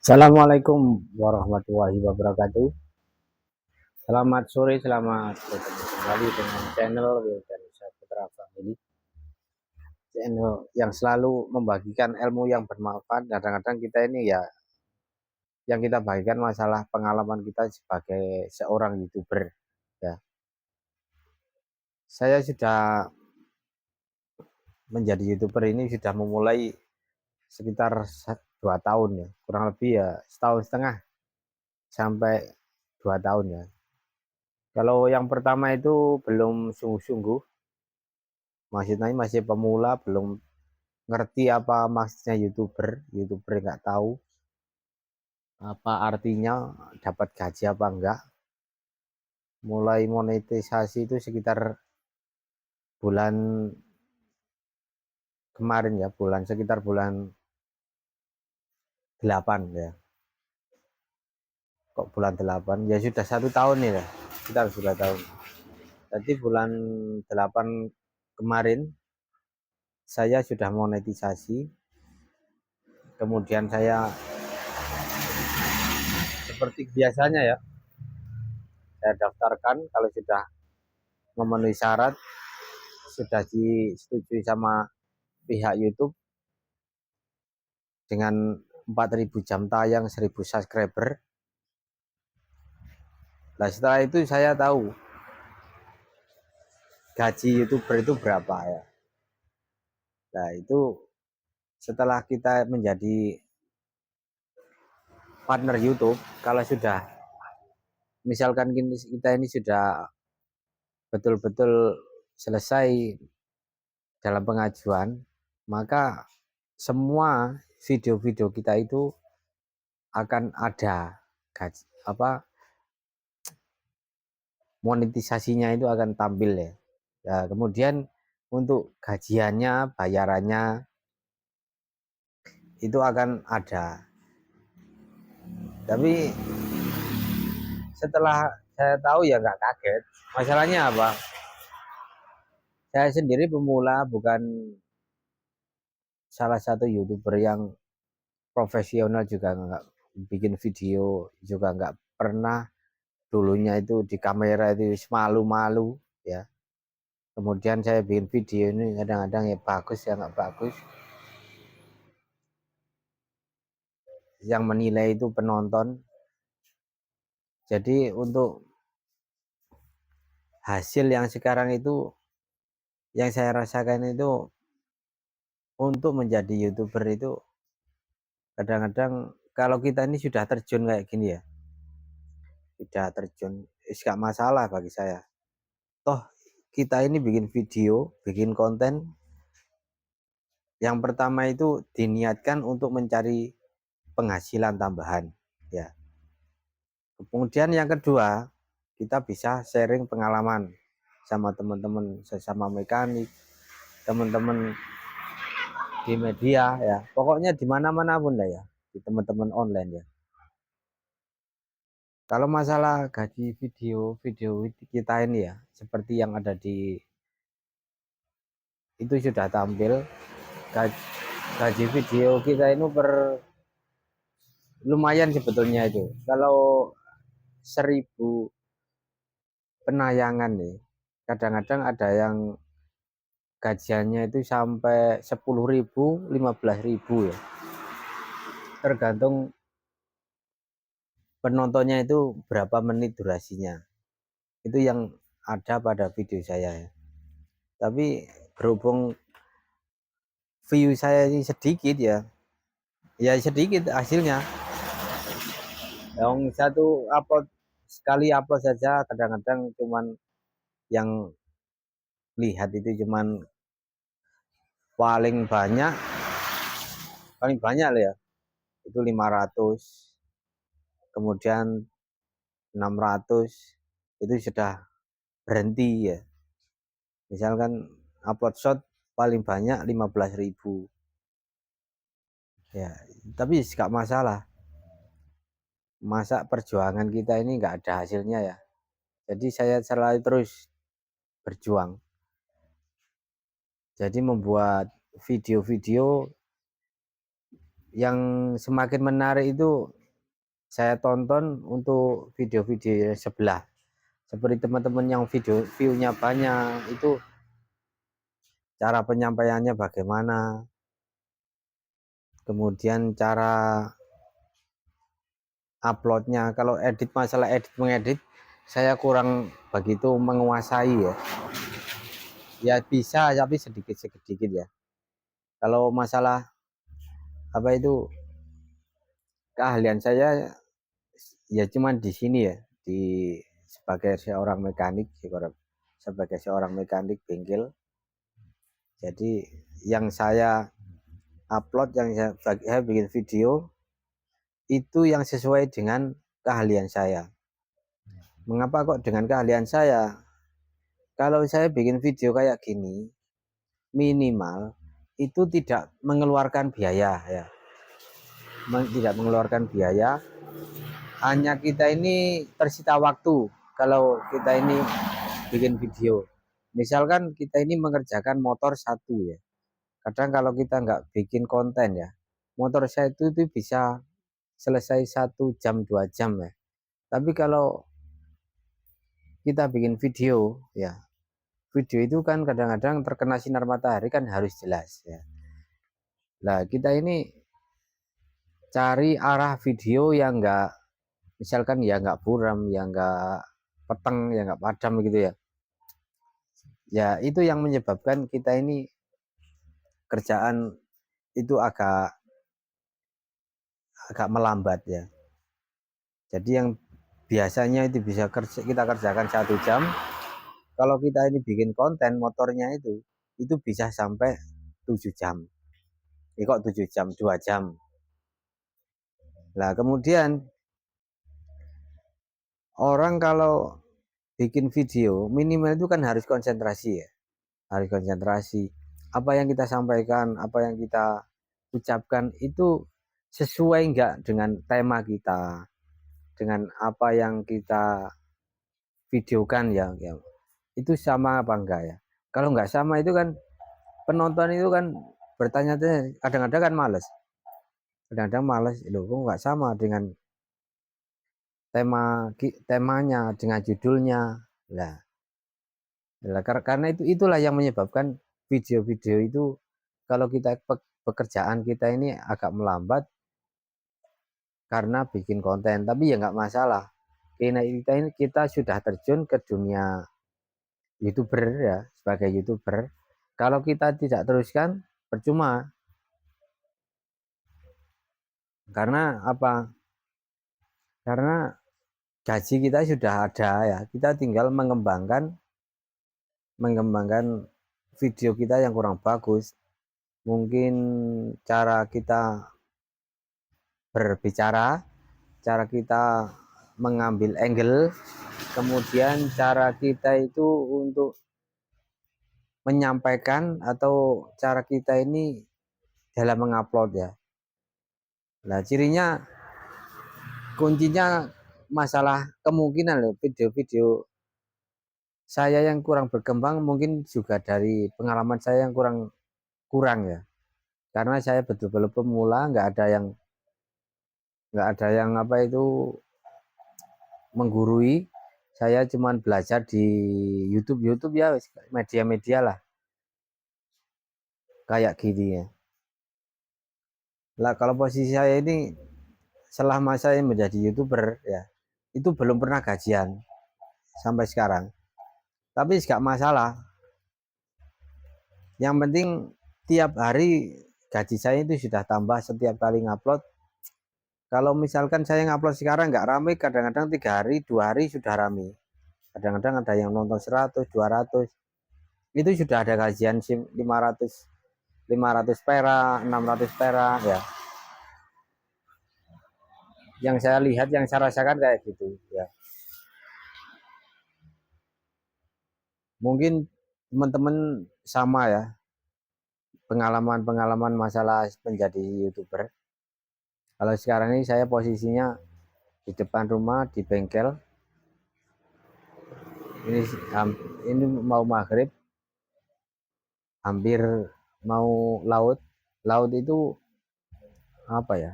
Assalamualaikum warahmatullahi wabarakatuh. Selamat sore, selamat bertemu kembali dengan channel Wildanisa Putra Family. Channel yang selalu membagikan ilmu yang bermanfaat. Kadang-kadang kita ini ya, yang kita bagikan masalah pengalaman kita sebagai seorang YouTuber. Ya, saya sudah menjadi YouTuber ini sudah memulai sekitar 2 tahun ya, kurang lebih ya setahun setengah sampai 2 tahun ya. Kalau yang pertama itu belum sungguh-sungguh, maksudnya masih pemula, belum ngerti apa maksudnya YouTuber nggak tahu apa artinya, dapat gaji apa enggak. Mulai monetisasi itu sekitar bulan kemarin ya, sekitar bulan 8 ya. Kok bulan 8? Ya sudah 1 tahun nih ya, sekitar sudah tahun. Jadi bulan 8 kemarin saya sudah monetisasi, kemudian saya seperti biasanya ya, saya daftarkan kalau sudah memenuhi syarat, sudah disetujui sama pihak YouTube dengan 4.000 jam tayang, 1.000 subscriber. Nah setelah itu saya tahu gaji YouTuber itu berapa ya. Nah itu setelah kita menjadi partner YouTube, kalau sudah misalkan kita ini sudah betul-betul selesai dalam pengajuan, maka semua video-video kita itu akan ada gaji apa monetisasinya itu akan tampil ya. Ya, kemudian untuk gajiannya, bayarannya itu akan ada. Tapi setelah saya tahu ya nggak kaget. Masalahnya apa? Saya sendiri pemula, bukan salah satu YouTuber yang profesional, juga nggak bikin video, juga nggak pernah dulunya itu di kamera itu malu-malu ya. Kemudian saya bikin video ini kadang-kadang ya bagus ya nggak bagus. Yang menilai itu penonton. Jadi untuk hasil yang sekarang itu, yang saya rasakan itu, untuk menjadi YouTuber itu kadang-kadang kalau kita ini sudah terjun kayak gini ya, sudah terjun, gak masalah bagi saya. Toh kita ini bikin video, bikin konten, yang pertama itu diniatkan untuk mencari penghasilan tambahan ya. Kemudian yang kedua, kita bisa sharing pengalaman sama teman-teman sesama mekanik, teman-teman di media ya, pokoknya di mana-mana pun lah ya, di teman-teman online ya. Kalau masalah gaji video kita ini ya, seperti yang ada di itu sudah tampil. Gaji video kita ini lumayan sebetulnya itu. Kalau 1.000 penayangan nih, kadang-kadang ada yang gajiannya itu sampai 10.000, 15.000 ya. Tergantung penontonnya itu berapa menit durasinya. Itu yang ada pada video saya ya. Tapi berhubung view saya ini sedikit ya, ya sedikit hasilnya. Yang satu upload, sekali upload saja kadang-kadang cuman yang lihat itu cuman paling banyak lah ya, itu 500, kemudian 600, itu sudah berhenti ya. Misalkan upload shot paling banyak 15.000 ya. Tapi gak masalah, masa perjuangan kita ini nggak ada hasilnya ya. Jadi saya selalu terus berjuang, jadi membuat video-video yang semakin menarik itu saya tonton untuk video-video sebelah. Seperti teman-teman yang video view-nya banyak, itu cara penyampaiannya bagaimana, kemudian cara uploadnya. Kalau masalah mengedit, saya kurang begitu menguasai ya. Ya bisa, tapi sedikit-sedikit ya. Kalau masalah apa itu keahlian saya ya cuman di sini ya, di sebagai seorang mekanik, bengkel. Jadi yang saya upload, yang saya bikin video itu yang sesuai dengan keahlian saya. Mengapa kok dengan keahlian saya? Kalau saya bikin video kayak gini, minimal itu tidak mengeluarkan biaya ya. Tidak mengeluarkan biaya, hanya kita ini tersita waktu kalau kita ini bikin video. Misalkan kita ini mengerjakan motor satu ya. Kadang kalau kita nggak bikin konten ya, motor saya itu bisa selesai 1 jam 2 jam ya. Tapi kalau kita bikin video ya, video itu kan kadang-kadang terkena sinar matahari kan harus jelas ya. Nah kita ini cari arah video yang enggak, misalkan ya enggak buram, ya enggak peteng, ya enggak padam gitu ya. Ya itu yang menyebabkan kita ini kerjaan itu agak melambat ya. Jadi yang biasanya itu bisa kita kerjakan 1 jam, kalau kita ini bikin konten motornya itu bisa sampai 7 jam. Kok 7 jam, 2 jam. Nah kemudian orang kalau bikin video minimal itu kan harus konsentrasi ya, harus konsentrasi. Apa yang kita sampaikan, apa yang kita ucapkan itu sesuai enggak dengan tema kita, dengan apa yang kita videokan ya, itu sama apa enggak ya. Kalau enggak sama itu kan penonton itu kan bertanya-tanya, kadang-kadang kan males, loh kok enggak sama dengan temanya, dengan judulnya. Nah, karena itulah yang menyebabkan video-video itu kalau kita pekerjaan kita ini agak melambat karena bikin konten. Tapi ya nggak masalah, kita sudah terjun ke dunia YouTuber ya, sebagai YouTuber. Kalau kita tidak teruskan percuma, karena apa? Karena gaji kita sudah ada ya, kita tinggal mengembangkan video kita yang kurang bagus. Mungkin cara kita berbicara, cara kita mengambil angle, kemudian cara kita itu untuk menyampaikan, atau cara kita ini dalam mengupload ya. Nah cirinya, kuncinya masalah kemungkinan loh, video-video saya yang kurang berkembang mungkin juga dari pengalaman saya yang kurang ya, karena saya betul-betul pemula, nggak ada yang apa itu menggurui. Saya cuman belajar di YouTube ya, media-media lah kayak gini ya. Lah kalau posisi saya ini selama saya menjadi YouTuber ya, itu belum pernah gajian sampai sekarang. Tapi nggak masalah, yang penting tiap hari gaji saya itu sudah tambah setiap kali ngupload. Kalau misalkan saya ngupload sekarang nggak rame, kadang-kadang 3 hari 2 hari sudah rame. Kadang-kadang ada yang nonton 100 200, itu sudah ada gajian SIM 500 perak, 600 perak ya. Yang saya lihat, yang saya rasakan kayak gitu ya. Mungkin teman-teman sama ya, pengalaman-pengalaman masalah menjadi YouTuber. Kalau sekarang ini saya posisinya di depan rumah, di bengkel. Ini mau maghrib, hampir mau laut. Laut itu apa ya?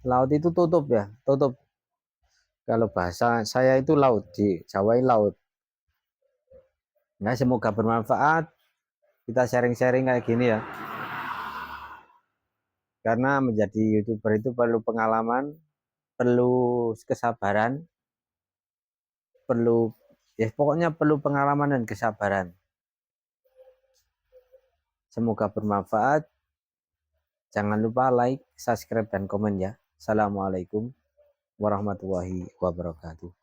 Laut itu tutup ya, tutup. Kalau bahasa saya itu laut, di Jawa ini laut. Nah, semoga bermanfaat. Kita sharing-sharing kayak gini ya. Karena menjadi YouTuber itu perlu pengalaman, perlu kesabaran, perlu ya pokoknya perlu pengalaman dan kesabaran. Semoga bermanfaat. Jangan lupa like, subscribe, dan komen ya. Assalamualaikum warahmatullahi wabarakatuh.